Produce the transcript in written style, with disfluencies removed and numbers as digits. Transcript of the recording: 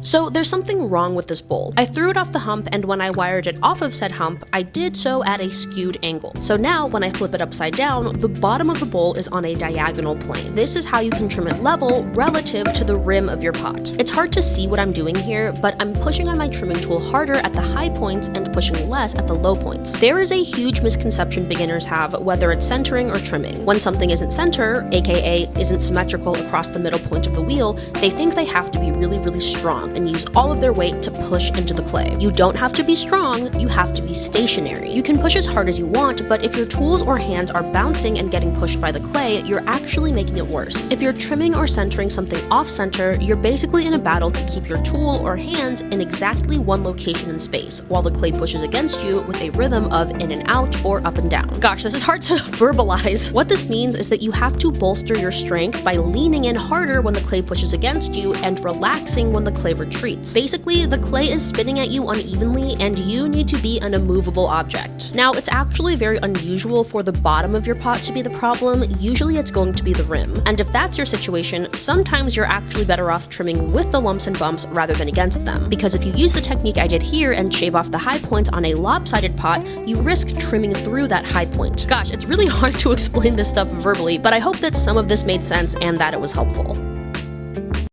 So there's something wrong with this bowl. I threw it off the hump, and when I wired it off of said hump, I did so at a skewed angle. So now when I flip it upside down, the bottom of the bowl is on a diagonal plane. This is how you can trim it level relative to the rim of your pot. It's hard to see what I'm doing here, but I'm pushing on my trimming tool harder at the high points and pushing less at the low points. There is a huge misconception beginners have whether it's centering or trimming. When something isn't center, aka isn't symmetrical across the middle point of the wheel, they think they have to be really, really strong and use all of their weight to push into the clay. You don't have to be strong, you have to be stationary. You can push as hard as you want, but if your tools or hands are bouncing and getting pushed by the clay, you're actually making it worse. If you're trimming or centering something off-center, you're basically in a battle to keep your tool or hands in exactly one location in space, while the clay pushes against you with a rhythm of in and out or up and down. Gosh, this is hard to verbalize. What this means is that you have to bolster your strength by leaning in harder when the clay pushes against you and relaxing when the clay retreats. Basically, the clay is spinning at you unevenly and you need to be an immovable object. Now, it's actually very unusual for the bottom of your pot to be the problem. Usually it's going to be the rim. And if that's your situation, sometimes you're actually better off trimming with the lumps and bumps rather than against them. Because if you use the technique I did here and shave off the high points on a lopsided pot, you risk trimming through that high point. Gosh, it's really hard to explain this stuff verbally, but I hope that some of this made sense and that it was helpful.